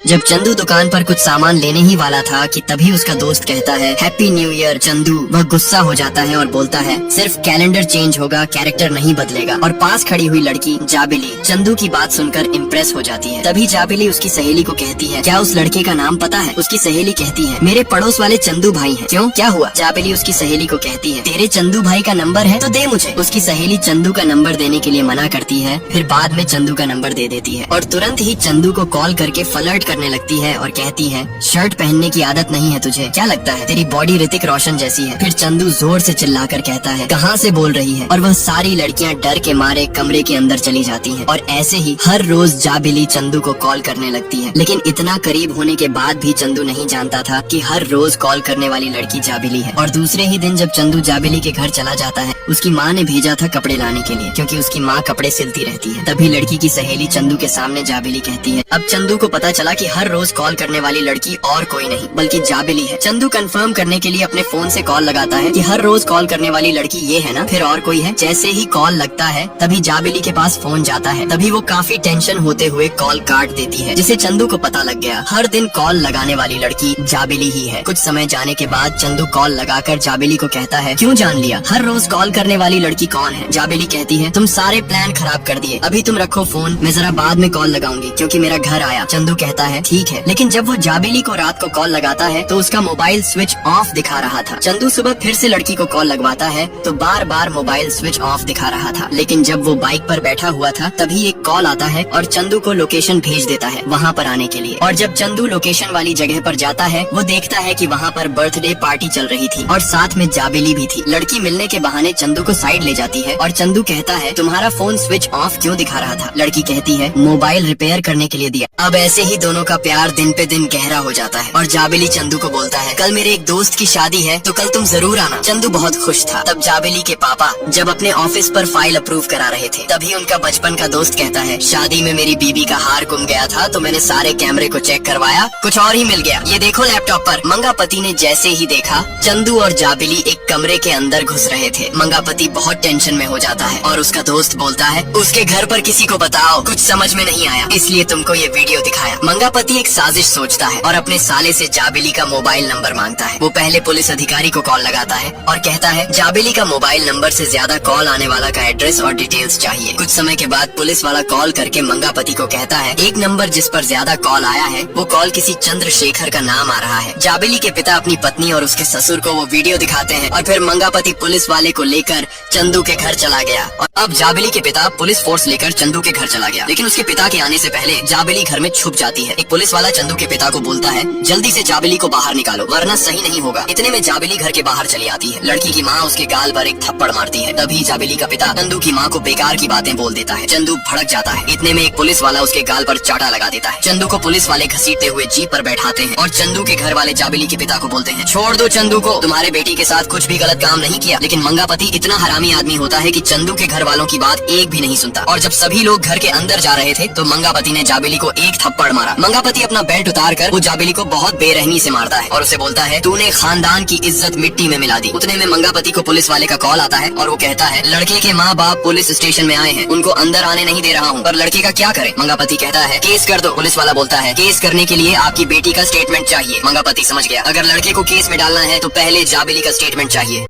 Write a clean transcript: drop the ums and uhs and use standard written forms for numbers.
जब चंदू दुकान पर कुछ सामान लेने ही वाला था कि तभी उसका दोस्त कहता है हैप्पी न्यू ईयर चंदू। वह गुस्सा हो जाता है और बोलता है सिर्फ कैलेंडर चेंज होगा, कैरेक्टर नहीं बदलेगा। और पास खड़ी हुई लड़की जाबिली चंदू की बात सुनकर इम्प्रेस हो जाती है। तभी जाबिली उसकी सहेली को कहती है क्या उस लड़के का नाम पता है? उसकी सहेली कहती है मेरे पड़ोस वाले चंदू भाई हैं। क्यों, क्या हुआ? जाबिली उसकी सहेली को कहती है तेरे चंदू भाई का नंबर है तो दे मुझे। उसकी सहेली चंदू का नंबर देने के लिए मना करती है, फिर बाद में चंदू का नंबर दे देती है और तुरंत ही चंदू को कॉल करके फ्लर्ट करने लगती है और कहती है शर्ट पहनने की आदत नहीं है तुझे, क्या लगता है तेरी बॉडी ऋतिक रोशन जैसी है। फिर चंदू जोर से चिल्लाकर कहता है कहाँ से बोल रही है, और वह सारी लड़कियाँ डर के मारे कमरे के अंदर चली जाती हैं। और ऐसे ही हर रोज जाबिली चंदू को कॉल करने लगती है, लेकिन इतना करीब होने के बाद भी चंदू नहीं जानता था कि हर रोज कॉल करने वाली लड़की जाबिली है। और दूसरे ही दिन जब चंदू जाबिली के घर चला जाता है, उसकी माँ ने भेजा था कपड़े लाने के लिए, क्योंकि उसकी माँ कपड़े सिलती रहती है। तभी लड़की की सहेली चंदू के सामने जाबिली कहती है अब चंदू को पता चला कि हर रोज कॉल करने वाली लड़की और कोई नहीं बल्कि जाबिली है। चंदू कंफर्म करने के लिए अपने फोन से कॉल लगाता है कि हर रोज कॉल करने वाली लड़की ये है ना, फिर और कोई है। जैसे ही कॉल लगता है तभी जाबिली के पास फोन जाता है। तभी वो काफी टेंशन होते हुए कॉल काट देती है, जिसे चंदू को पता लग गया हर दिन कॉल लगाने वाली लड़की जाबिली ही है। कुछ समय जाने के बाद चंदू कॉल लगाकर जाबिली को कहता है क्यों जान लिया, हर रोज कॉल करने वाली लड़की कौन है? जाबिली कहती है तुम सारे प्लान खराब कर दिए, अभी तुम रखो फोन, मैं जरा बाद में कॉल लगाऊंगी क्योंकि मेरा घर आया। चंदू कहता है ठीक है, लेकिन जब वो जाबिली को रात को कॉल लगाता है तो उसका मोबाइल स्विच ऑफ दिखा रहा था। चंदू सुबह फिर से लड़की को कॉल लगवाता है तो बार बार मोबाइल स्विच ऑफ दिखा रहा था। लेकिन जब वो बाइक पर बैठा हुआ था तभी एक कॉल आता है और चंदू को लोकेशन भेज देता है वहाँ पर आने के लिए। और जब चंदू लोकेशन वाली जगह पर जाता है वो देखता है कि वहाँ पर बर्थडे पार्टी चल रही थी और साथ में जाबिली भी थी। लड़की मिलने के बहाने चंदू को साइड ले जाती है और चंदू कहता है तुम्हारा फोन स्विच ऑफ क्यों दिखा रहा था? लड़की कहती है मोबाइल रिपेयर करने के लिए दिया। अब ऐसे ही दोनों का प्यार दिन पे दिन गहरा हो जाता है और जाबिली चंदू को बोलता है कल मेरे एक दोस्त की शादी है तो कल तुम जरूर आना। चंदू बहुत खुश था। तब जाबिली के पापा जब अपने ऑफिस पर फाइल अप्रूव करा रहे थे तभी उनका बचपन का दोस्त कहता है शादी में मेरी बीबी का हार गुम गया था तो मैंने सारे कैमरे को चेक करवाया, कुछ और ही मिल गया, ये देखो लैपटॉप पर। मंगापति ने जैसे ही देखा चंदू और जाबिली एक कमरे के अंदर घुस रहे थे। मंगापति बहुत टेंशन में हो जाता है और उसका दोस्त बोलता है उसके घर पर किसी को बताओ, कुछ समझ में नहीं आया इसलिए तुमको ये वीडियो दिखाया। मंगापति एक साजिश सोचता है और अपने साले से जाबिली का मोबाइल नंबर मांगता है। वो पहले पुलिस अधिकारी को कॉल लगाता है और कहता है जाबिली का मोबाइल नंबर से ज्यादा कॉल आने वाला का एड्रेस और डिटेल्स चाहिए। कुछ समय के बाद पुलिस वाला कॉल करके मंगापति को कहता है एक नंबर जिस पर ज्यादा कॉल आया है वो कॉल किसी चंद्रशेखर का नाम आ रहा है। जाबिली के पिता अपनी पत्नी और उसके ससुर को वो वीडियो दिखाते हैं और फिर मंगापति पुलिस वाले को लेकर चंदू के घर चला गया। और अब जाबिली के पिता पुलिस फोर्स लेकर चंदू के घर चला गया, लेकिन उसके पिता के आने से पहले जाबिली घर में छुप जाती है। एक पुलिस वाला चंदू के पिता को बोलता है जल्दी से जाबिली को बाहर निकालो वरना सही नहीं होगा। इतने में जाबिली घर के बाहर चली आती है। लड़की की माँ उसके गाल पर एक थप्पड़ मारती है। तभी जाबिली का पिता चंदू की माँ को बेकार की बातें बोल देता है। चंदू भड़क जाता है। इतने में एक पुलिस वाला उसके गाल पर चाटा लगा देता है। चंदू को पुलिस वाले घसीटते हुए जीप पर बैठाते हैं और चंदू के घर वाले जाबिली के पिता को बोलते हैं छोड़ दो चंदू को, तुम्हारे बेटी के साथ कुछ भी गलत काम नहीं किया। लेकिन मंगापति इतना हरामी आदमी होता है कि चंदू के घर वालों की बात एक भी नहीं सुनता। और जब सभी लोग घर के अंदर जा रहे थे तो मंगापति ने जाबिली को एक थप्पड़ मारा। मंगापति अपना बेल्ट उतार कर वो जाबिली को बहुत बेरहमी से मारता है और उसे बोलता है तूने खानदान की इज्जत मिट्टी में मिला दी। उतने में मंगापति को पुलिस वाले का कॉल आता है और वो कहता है लड़के के माँ बाप पुलिस स्टेशन में आए हैं, उनको अंदर आने नहीं दे रहा हूँ, पर लड़के का क्या करे? मंगापति कहता है केस कर दो। पुलिस वाला बोलता है केस करने के लिए आपकी बेटी का स्टेटमेंट चाहिए। मंगापति समझ गया अगर लड़के को केस में डालना है तो पहले जाबिली का स्टेटमेंट चाहिए।